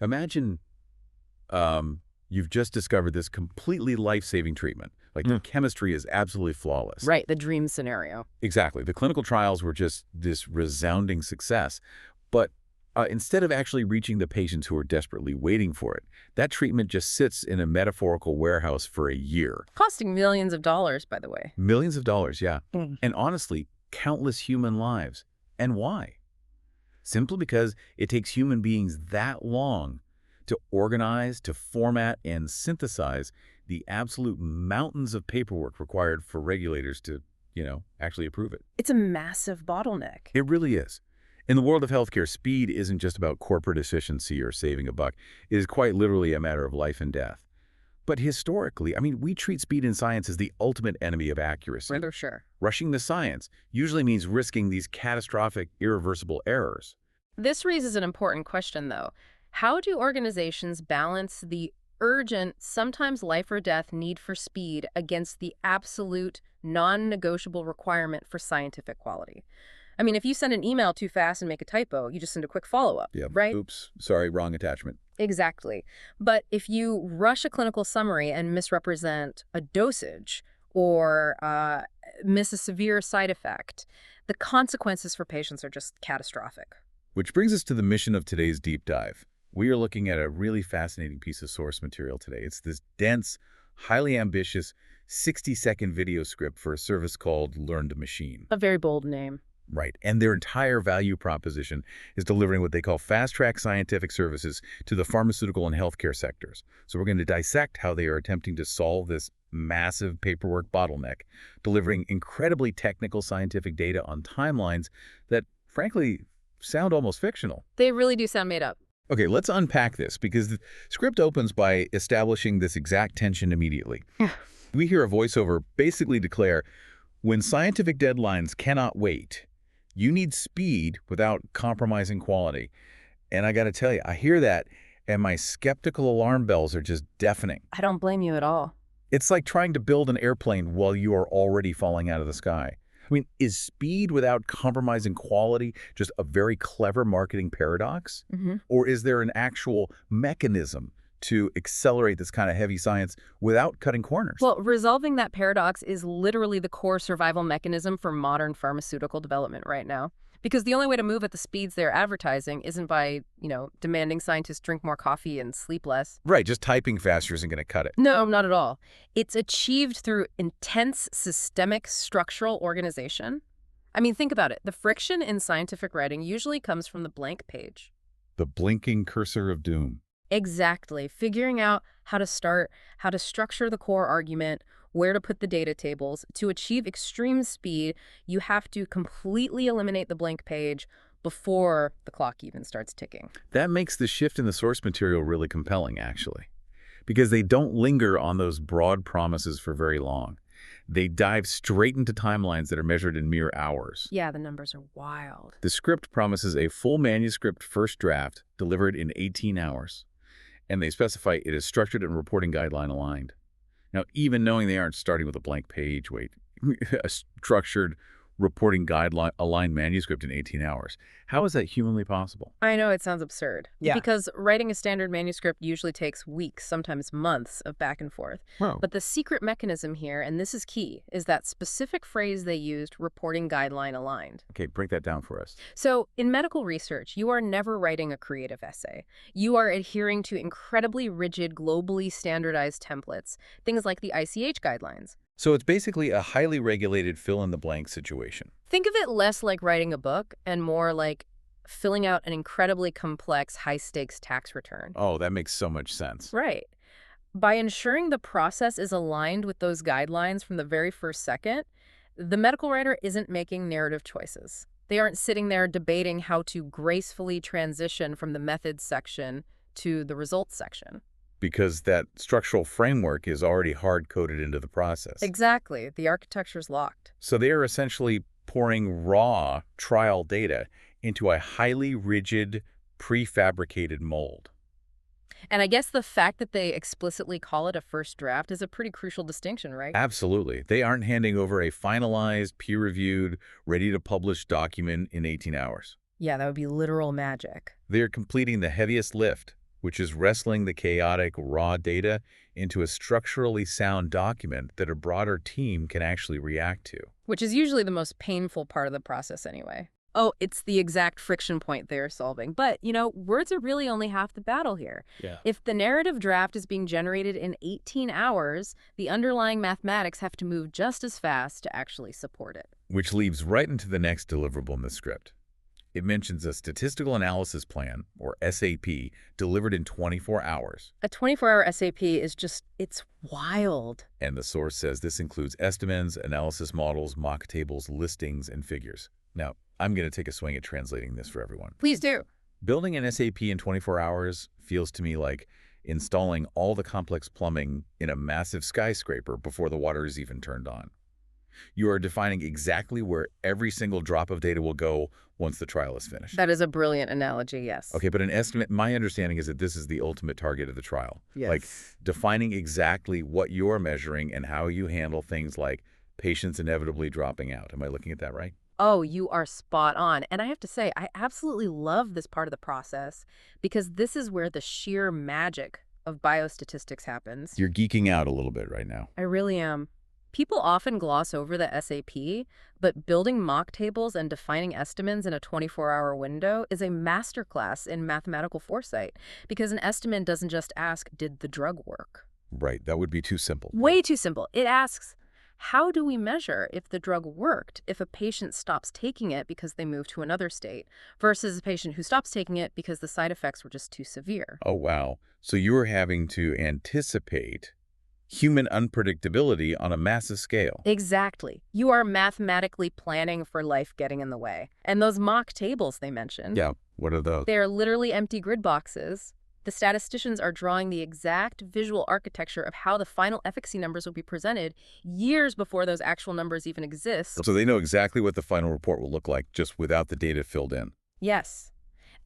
Imagine you've just discovered this completely life-saving treatment. Like the chemistry is absolutely flawless. Right, the dream scenario. Exactly. The clinical trials were just this resounding success. But instead of actually reaching the patients who are desperately waiting for it, that treatment just sits in a metaphorical warehouse for a year. Costing millions of dollars, by the way. Millions of dollars, yeah. And honestly, countless human lives. And why? Simply because it takes human beings that long to organize, to format, and synthesize the absolute mountains of paperwork required for regulators to, actually approve it. It's a massive bottleneck. It really is. In the world of healthcare, speed isn't just about corporate efficiency or saving a buck. It is quite literally a matter of life and death. But historically, we treat speed in science as the ultimate enemy of accuracy. For sure. Rushing the science usually means risking these catastrophic, irreversible errors. This raises an important question, though. How do organizations balance the urgent, sometimes life or death need for speed against the absolute non-negotiable requirement for scientific quality? If you send an email too fast and make a typo, you just send a quick follow-up, right? Oops, sorry, wrong attachment. Exactly. But if you rush a clinical summary and misrepresent a dosage or miss a severe side effect, the consequences for patients are just catastrophic. Which brings us to the mission of today's deep dive. We are looking at a really fascinating piece of source material today. It's this dense, highly ambitious, 60-second video script for a service called Learn to Machine. A very bold name. Right. And their entire value proposition is delivering what they call fast-track scientific services to the pharmaceutical and healthcare sectors. So we're going to dissect how they are attempting to solve this massive paperwork bottleneck, delivering incredibly technical scientific data on timelines that, frankly, sound almost fictional. They really do sound made up. Okay, let's unpack this, because the script opens by establishing this exact tension immediately. We hear a voiceover basically declare, when scientific deadlines cannot wait, you need speed without compromising quality. And I got to tell you, I hear that, and my skeptical alarm bells are just deafening. I don't blame you at all. It's like trying to build an airplane while you are already falling out of the sky. Is speed without compromising quality just a very clever marketing paradox? Or is there an actual mechanism to accelerate this kind of heavy science without cutting corners? Well, resolving that paradox is literally the core survival mechanism for modern pharmaceutical development right now. Because the only way to move at the speeds they're advertising isn't by, demanding scientists drink more coffee and sleep less. Right, just typing faster isn't going to cut it. No, not at all. It's achieved through intense systemic structural organization. Think about it. The friction in scientific writing usually comes from the blank page. The blinking cursor of doom. Exactly. Figuring out how to start, how to structure the core argument, where to put the data tables. To achieve extreme speed, you have to completely eliminate the blank page before the clock even starts ticking. That makes the shift in the source material really compelling, actually, because they don't linger on those broad promises for very long. They dive straight into timelines that are measured in mere hours. Yeah, the numbers are wild. The script promises a full manuscript first draft delivered in 18 hours, and they specify it is structured and reporting guideline aligned. Now, even knowing they aren't starting with a blank page, a structured reporting guideline aligned manuscript in 18 hours. How is that humanly possible? I know it sounds absurd. Yeah. Because writing a standard manuscript usually takes weeks, sometimes months of back and forth. Wow. But the secret mechanism here, and this is key, is that specific phrase they used, reporting guideline aligned. Okay, break that down for us. So in medical research, you are never writing a creative essay. You are adhering to incredibly rigid, globally standardized templates, things like the ICH guidelines. So it's basically a highly regulated fill-in-the-blank situation. Think of it less like writing a book and more like filling out an incredibly complex, high-stakes tax return. Oh, that makes so much sense. Right. By ensuring the process is aligned with those guidelines from the very first second, the medical writer isn't making narrative choices. They aren't sitting there debating how to gracefully transition from the methods section to the results section. Because that structural framework is already hard-coded into the process. Exactly. The architecture's locked. So they are essentially pouring raw trial data into a highly rigid, prefabricated mold. And I guess the fact that they explicitly call it a first draft is a pretty crucial distinction, right? Absolutely. They aren't handing over a finalized, peer-reviewed, ready-to-publish document in 18 hours. Yeah, that would be literal magic. They're completing the heaviest lift, which is wrestling the chaotic, raw data into a structurally sound document that a broader team can actually react to. Which is usually the most painful part of the process anyway. Oh, it's the exact friction point they're solving. But, words are really only half the battle here. Yeah. If the narrative draft is being generated in 18 hours, the underlying mathematics have to move just as fast to actually support it. Which leads right into the next deliverable in the script. It mentions a statistical analysis plan, or SAP, delivered in 24 hours. A 24-hour SAP is it's wild. And the source says this includes estimates, analysis models, mock tables, listings, and figures. Now, I'm going to take a swing at translating this for everyone. Please do. Building an SAP in 24 hours feels to me like installing all the complex plumbing in a massive skyscraper before the water is even turned on. You are defining exactly where every single drop of data will go once the trial is finished. That is a brilliant analogy, yes. Okay, but an estimate, my understanding is that this is the ultimate target of the trial. Yes. Like defining exactly what you're measuring and how you handle things like patients inevitably dropping out. Am I looking at that right? Oh, you are spot on. And I have to say, I absolutely love this part of the process because this is where the sheer magic of biostatistics happens. You're geeking out a little bit right now. I really am. People often gloss over the SAP, but building mock tables and defining estimates in a 24-hour window is a masterclass in mathematical foresight because an estimate doesn't just ask, did the drug work? Right, that would be too simple. Way too simple. It asks, how do we measure if the drug worked if a patient stops taking it because they move to another state versus a patient who stops taking it because the side effects were just too severe? Oh, wow. So you're having to anticipate human unpredictability on a massive scale. Exactly. You are mathematically planning for life getting in the way. And those mock tables they mentioned, Yeah, what are those? they're literally empty grid boxes. The statisticians are drawing the exact visual architecture of how the final efficacy numbers will be presented years before those actual numbers even exist. So they know exactly what the final report will look like just without the data filled in. Yes.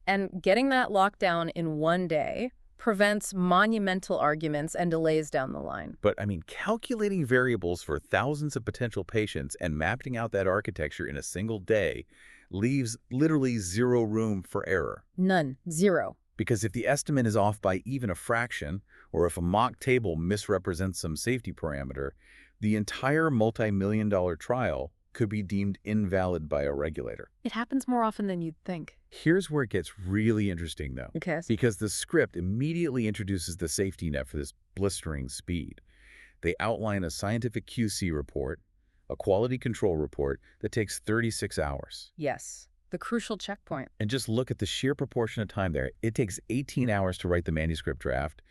And getting that locked down in one day prevents monumental arguments and delays down the line. But, I mean, calculating variables for thousands of potential patients and mapping out that architecture in a single day leaves literally zero room for error. None. Zero. Because if the estimate is off by even a fraction, or if a mock table misrepresents some safety parameter, the entire multi-million-dollar trial could be deemed invalid by a regulator. It happens more often than you'd think. Here's where it gets really interesting, though. Okay. Because the script immediately introduces the safety net for this blistering speed. They outline a scientific QC report, a quality control report that takes 36 hours. Yes. The crucial checkpoint. And just look at the sheer proportion of time there. It takes 18 hours to write the manuscript draft,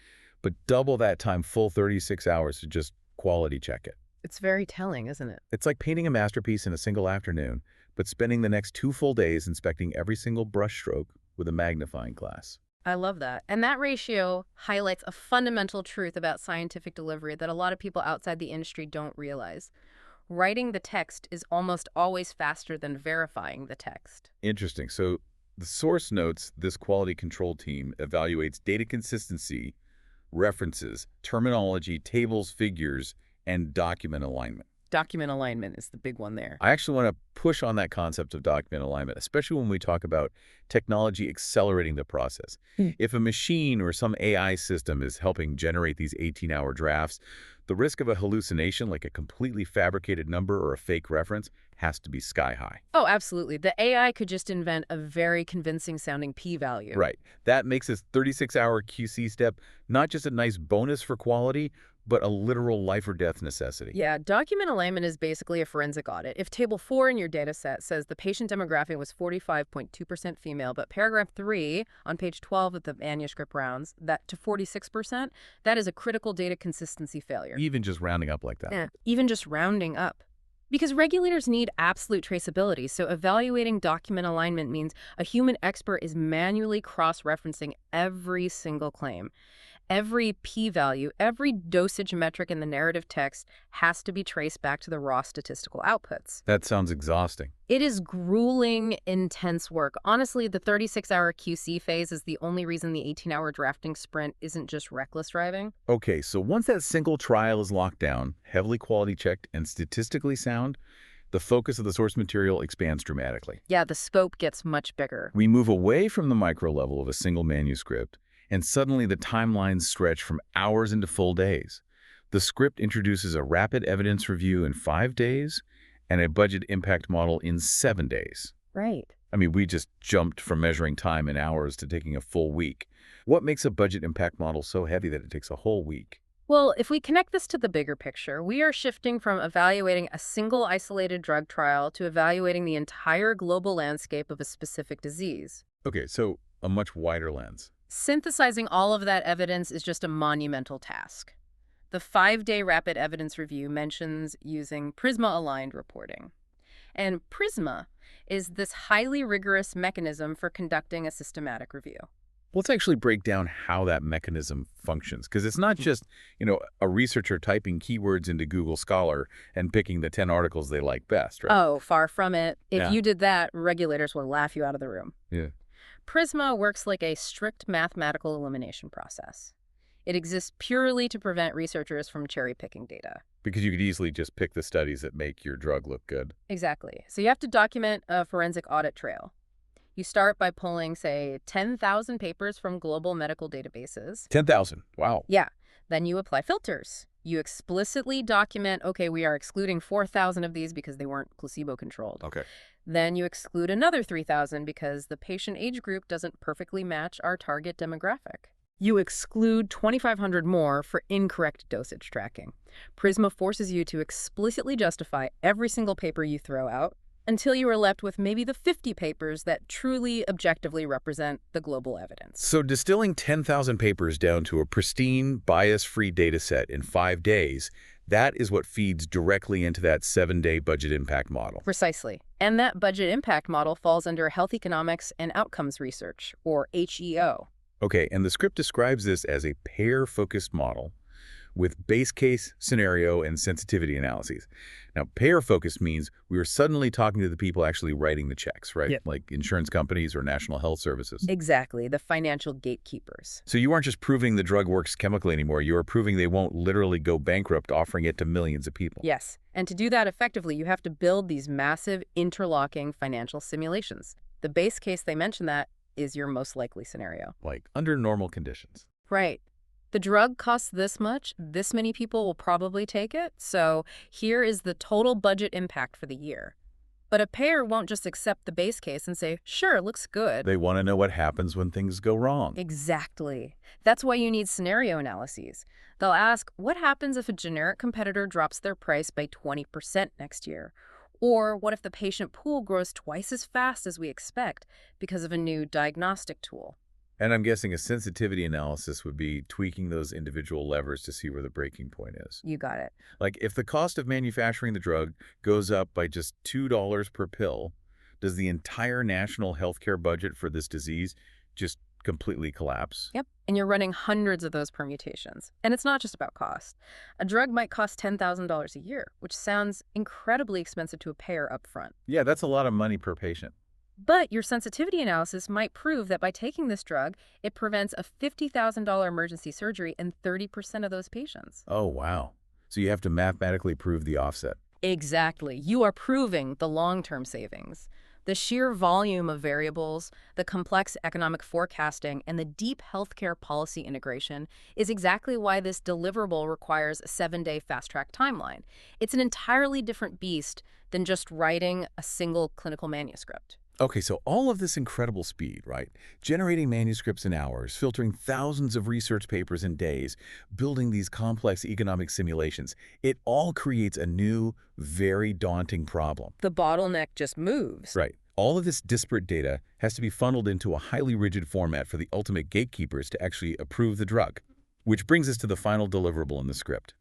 but double that time, full 36 hours to just quality check it. It's very telling, isn't it? It's like painting a masterpiece in a single afternoon, but spending the next 2 full days inspecting every single brushstroke with a magnifying glass. I love that. And that ratio highlights a fundamental truth about scientific delivery that a lot of people outside the industry don't realize. Writing the text is almost always faster than verifying the text. Interesting. So the source notes this quality control team evaluates data consistency, references, terminology, tables, figures, and document alignment. Document alignment is the big one there. I actually want to push on that concept of document alignment, especially when we talk about technology accelerating the process. If a machine or some AI system is helping generate these 18-hour drafts, the risk of a hallucination, like a completely fabricated number or a fake reference, has to be sky high. Oh, absolutely. The AI could just invent a very convincing sounding p-value. Right. That makes this 36-hour QC step not just a nice bonus for quality, but a literal life or death necessity. Yeah, document alignment is basically a forensic audit. If Table 4 in your data set says the patient demographic was 45.2% female, but paragraph 3 on page 12 of the manuscript rounds that to 46%, that is a critical data consistency failure. Even just rounding up like that. Yeah, even just rounding up. Because regulators need absolute traceability, so evaluating document alignment means a human expert is manually cross-referencing every single claim. Every p-value, every dosage metric in the narrative text has to be traced back to the raw statistical outputs. That sounds exhausting. It is grueling, intense work. Honestly, the 36-hour QC phase is the only reason the 18-hour drafting sprint isn't just reckless driving. Okay, so once that single trial is locked down, heavily quality checked, and statistically sound, the focus of the source material expands dramatically. Yeah, the scope gets much bigger. We move away from the micro level of a single manuscript And suddenly the timelines stretch from hours into full days. The script introduces a rapid evidence review in 5 days and a budget impact model in 7 days. Right. I mean, we just jumped from measuring time in hours to taking a full week. What makes a budget impact model so heavy that it takes a whole week? Well, if we connect this to the bigger picture, we are shifting from evaluating a single isolated drug trial to evaluating the entire global landscape of a specific disease. Okay, so a much wider lens. Synthesizing all of that evidence is just a monumental task. The 5-day rapid evidence review mentions using PRISMA-aligned reporting. And PRISMA is this highly rigorous mechanism for conducting a systematic review. Let's actually break down how that mechanism functions, because it's not just, a researcher typing keywords into Google Scholar and picking the 10 articles they like best, right? Oh, far from it. If Yeah. you did that, regulators will laugh you out of the room. Yeah. PRISMA works like a strict mathematical elimination process. It exists purely to prevent researchers from cherry-picking data. Because you could easily just pick the studies that make your drug look good. Exactly. So you have to document a forensic audit trail. You start by pulling, say, 10,000 papers from global medical databases. 10,000. Wow. Yeah. Then you apply filters. You explicitly document, okay, we are excluding 4,000 of these because they weren't placebo-controlled. Okay. Then you exclude another 3,000 because the patient age group doesn't perfectly match our target demographic. You exclude 2,500 more for incorrect dosage tracking. PRISMA forces you to explicitly justify every single paper you throw out until you are left with maybe the 50 papers that truly objectively represent the global evidence. So distilling 10,000 papers down to a pristine, bias-free data set in 5 days, that is what feeds directly into that 7-day budget impact model. Precisely. And that budget impact model falls under Health Economics and Outcomes Research, or HEO. Okay, and the script describes this as a payer-focused model with base case, scenario, and sensitivity analyses. Now, payer-focused means we are suddenly talking to the people actually writing the checks, right? Yep. Like insurance companies or national health services. Exactly, the financial gatekeepers. So you aren't just proving the drug works chemically anymore. You are proving they won't literally go bankrupt offering it to millions of people. Yes, and to do that effectively, you have to build these massive interlocking financial simulations. The base case they mention that is your most likely scenario. Like under normal conditions. Right. The drug costs this much, this many people will probably take it, so here is the total budget impact for the year. But a payer won't just accept the base case and say, sure, looks good. They want to know what happens when things go wrong. Exactly. That's why you need scenario analyses. They'll ask, what happens if a generic competitor drops their price by 20% next year? Or what if the patient pool grows twice as fast as we expect because of a new diagnostic tool? And I'm guessing a sensitivity analysis would be tweaking those individual levers to see where the breaking point is. You got it. Like if the cost of manufacturing the drug goes up by just $2 per pill, does the entire national healthcare budget for this disease just completely collapse? Yep. And you're running hundreds of those permutations. And it's not just about cost. A drug might cost $10,000 a year, which sounds incredibly expensive to a payer up front. Yeah, that's a lot of money per patient. But your sensitivity analysis might prove that by taking this drug, it prevents a $50,000 emergency surgery in 30% of those patients. Oh, wow. So you have to mathematically prove the offset. Exactly. You are proving the long-term savings. The sheer volume of variables, the complex economic forecasting, and the deep healthcare policy integration is exactly why this deliverable requires a 7-day fast-track timeline. It's an entirely different beast than just writing a single clinical manuscript. Okay, so all of this incredible speed, right? Generating manuscripts in hours, filtering thousands of research papers in days, building these complex economic simulations, it all creates a new, very daunting problem. The bottleneck just moves. Right. All of this disparate data has to be funneled into a highly rigid format for the ultimate gatekeepers to actually approve the drug. Which brings us to the final deliverable in the script.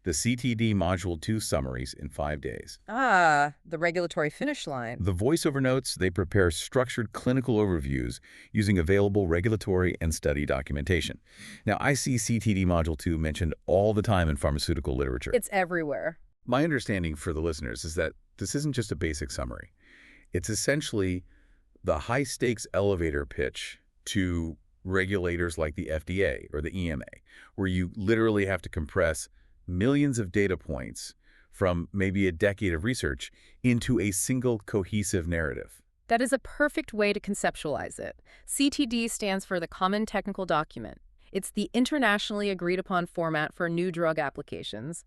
The CTD Module 2 summaries in 5 days. Ah, the regulatory finish line. The voiceover notes, they prepare structured clinical overviews using available regulatory and study documentation. Now, I see CTD Module 2 mentioned all the time in pharmaceutical literature. It's everywhere. My understanding for the listeners is that this isn't just a basic summary. It's essentially the high-stakes elevator pitch to regulators like the FDA or the EMA, where you literally have to compress millions of data points from maybe a decade of research into a single cohesive narrative. That is a perfect way to conceptualize it. CTD stands for the Common Technical Document. It's the internationally agreed upon format for new drug applications.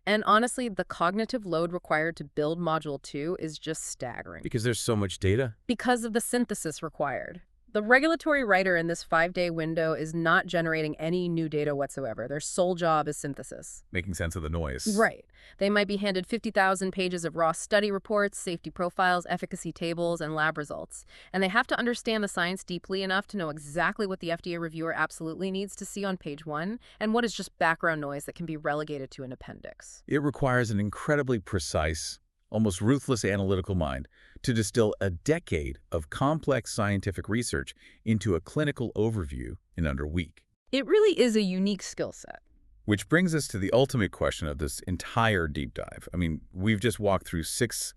And honestly, the cognitive load required to build Module 2 is just staggering Because there's so much data? because of the synthesis required. The regulatory writer in this 5-day window is not generating any new data whatsoever. Their sole job is synthesis. Making sense of the noise. Right. They might be handed 50,000 pages of raw study reports, safety profiles, efficacy tables, and lab results. And they have to understand the science deeply enough to know exactly what the FDA reviewer absolutely needs to see on page 1 and what is just background noise that can be relegated to an appendix. It requires an incredibly precise, almost ruthless analytical mind to distill a decade of complex scientific research into a clinical overview in under a week. It really is a unique skill set. Which brings us to the ultimate question of this entire deep dive. I mean, we've just walked through 6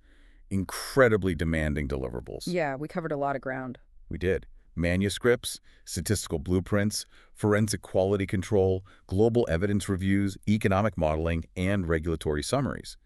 incredibly demanding deliverables. Yeah, we covered a lot of ground. We did. Manuscripts, statistical blueprints, forensic quality control, global evidence reviews, economic modeling, and regulatory summaries.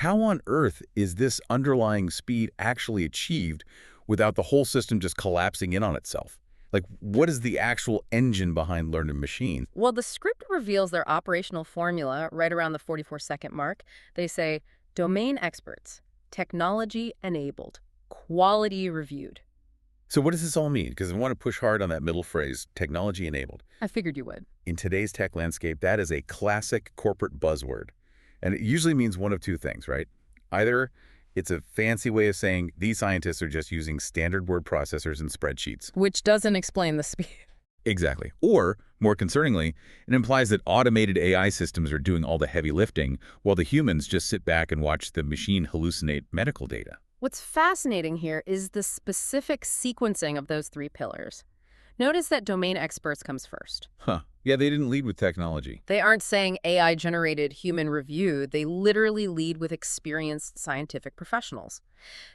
How on earth is this underlying speed actually achieved without the whole system just collapsing in on itself? Like, what is the actual engine behind learning machines? Well, the script reveals their operational formula right around the 44-second mark. They say, domain experts, technology enabled, quality reviewed. So what does this all mean? Because I want to push hard on that middle phrase, technology enabled. I figured you would. In today's tech landscape, that is a classic corporate buzzword. And it usually means one of two things, right? Either it's a fancy way of saying these scientists are just using standard word processors and spreadsheets. Which doesn't explain the speed. Exactly. Or, more concerningly, it implies that automated AI systems are doing all the heavy lifting while the humans just sit back and watch the machine hallucinate medical data. What's fascinating here is the specific sequencing of those 3 pillars. Notice that domain experts comes first. Huh. Yeah, they didn't lead with technology. They aren't saying AI-generated human review. They literally lead with experienced scientific professionals.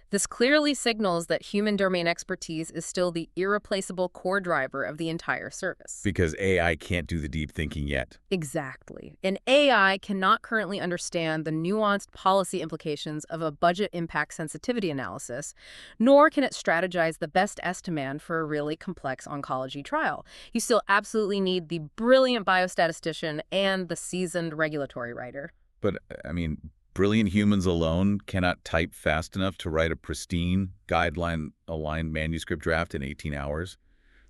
This clearly signals that human domain expertise is still the irreplaceable core driver of the entire service. Because AI can't do the deep thinking yet. Exactly. And AI cannot currently understand the nuanced policy implications of a budget impact sensitivity analysis, nor can it strategize the best estimate for a really complex oncology trial. You still absolutely need the brilliant biostatistician and the seasoned regulatory writer. But, I mean, brilliant humans alone cannot type fast enough to write a pristine, guideline-aligned manuscript draft in 18 hours.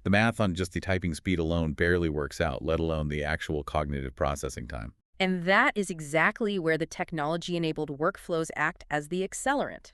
The math on just the typing speed alone barely works out, let alone the actual cognitive processing time. And that is exactly where the technology-enabled workflows act as the accelerant.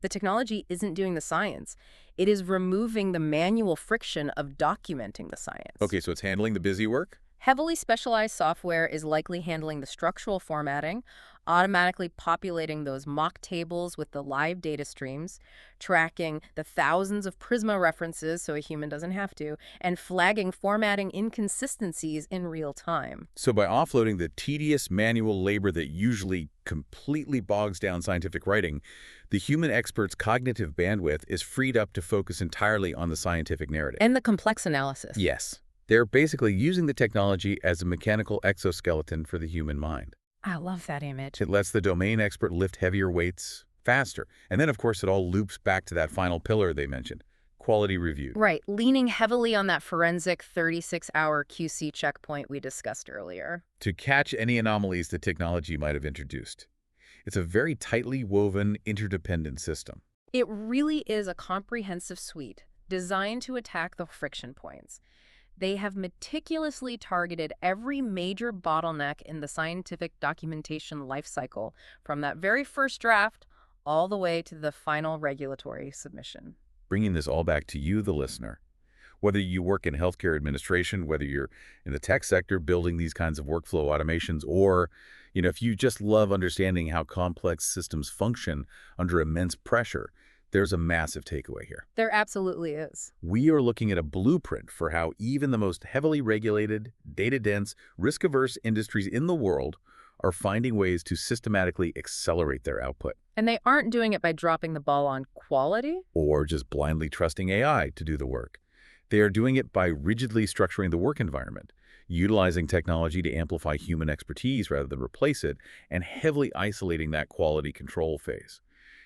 The technology isn't doing the science. It is removing the manual friction of documenting the science. Okay, so it's handling the busy work? Heavily specialized software is likely handling the structural formatting, automatically populating those mock tables with the live data streams, tracking the thousands of Prisma references so a human doesn't have to, and flagging formatting inconsistencies in real time. So by offloading the tedious manual labor that usually completely bogs down scientific writing, the human expert's cognitive bandwidth is freed up to focus entirely on the scientific narrative. And the complex analysis. Yes. They're basically using the technology as a mechanical exoskeleton for the human mind. I love that image. It lets the domain expert lift heavier weights faster. And then, of course, it all loops back to that final pillar they mentioned, quality review. Right, leaning heavily on that forensic 36-hour QC checkpoint we discussed earlier. To catch any anomalies the technology might have introduced. It's a very tightly woven, interdependent system. It really is a comprehensive suite designed to attack the friction points. They have meticulously targeted every major bottleneck in the scientific documentation lifecycle, from that very first draft all the way to the final regulatory submission. Bringing this all back to you, the listener. Whether you work in healthcare administration, whether you're in the tech sector building these kinds of workflow automations, or if you just love understanding how complex systems function under immense pressure, there's a massive takeaway here. There absolutely is. We are looking at a blueprint for how even the most heavily regulated, data-dense, risk-averse industries in the world are finding ways to systematically accelerate their output. And they aren't doing it by dropping the ball on quality or just blindly trusting AI to do the work. They are doing it by rigidly structuring the work environment, utilizing technology to amplify human expertise rather than replace it, and heavily isolating that quality control phase.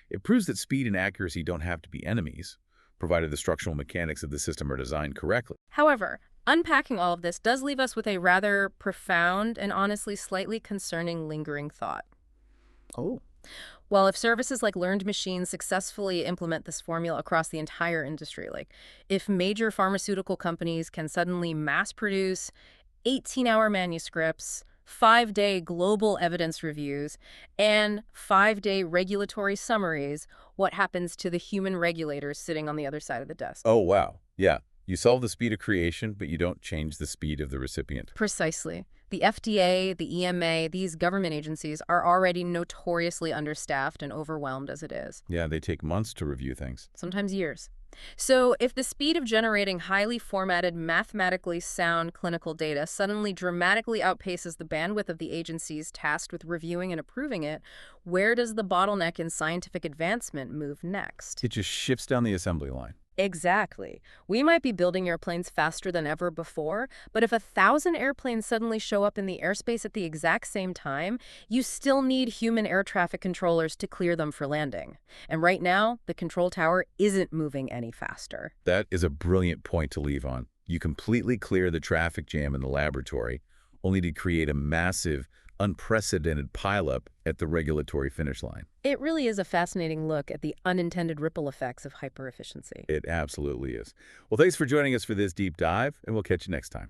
It proves that speed and accuracy don't have to be enemies, provided the structural mechanics of the system are designed correctly. However, unpacking all of this does leave us with a rather profound and honestly slightly concerning lingering thought. Oh. Well, if services like learned machines successfully implement this formula across the entire industry, like if major pharmaceutical companies can suddenly mass produce 18-hour manuscripts, 5-day global evidence reviews, and 5-day regulatory summaries, what happens to the human regulators sitting on the other side of the desk? Oh, wow. Yeah. You solve the speed of creation, but you don't change the speed of the recipient. Precisely. The FDA, the EMA, these government agencies are already notoriously understaffed and overwhelmed as it is, Yeah, they take months to review things. sometimes years. So if the speed of generating highly formatted, mathematically sound clinical data suddenly dramatically outpaces the bandwidth of the agencies tasked with reviewing and approving it, where does the bottleneck in scientific advancement move next? It just shifts down the assembly line. Exactly. We might be building airplanes faster than ever before, but if 1,000 airplanes suddenly show up in the airspace at the exact same time, you still need human air traffic controllers to clear them for landing. And right now, the control tower isn't moving any faster. That is a brilliant point to leave on. You completely clear the traffic jam in the laboratory, only to create a massive, unprecedented pileup at the regulatory finish line. It really is a fascinating look at the unintended ripple effects of hyper-efficiency. It absolutely is. Well, thanks for joining us for this deep dive, and we'll catch you next time.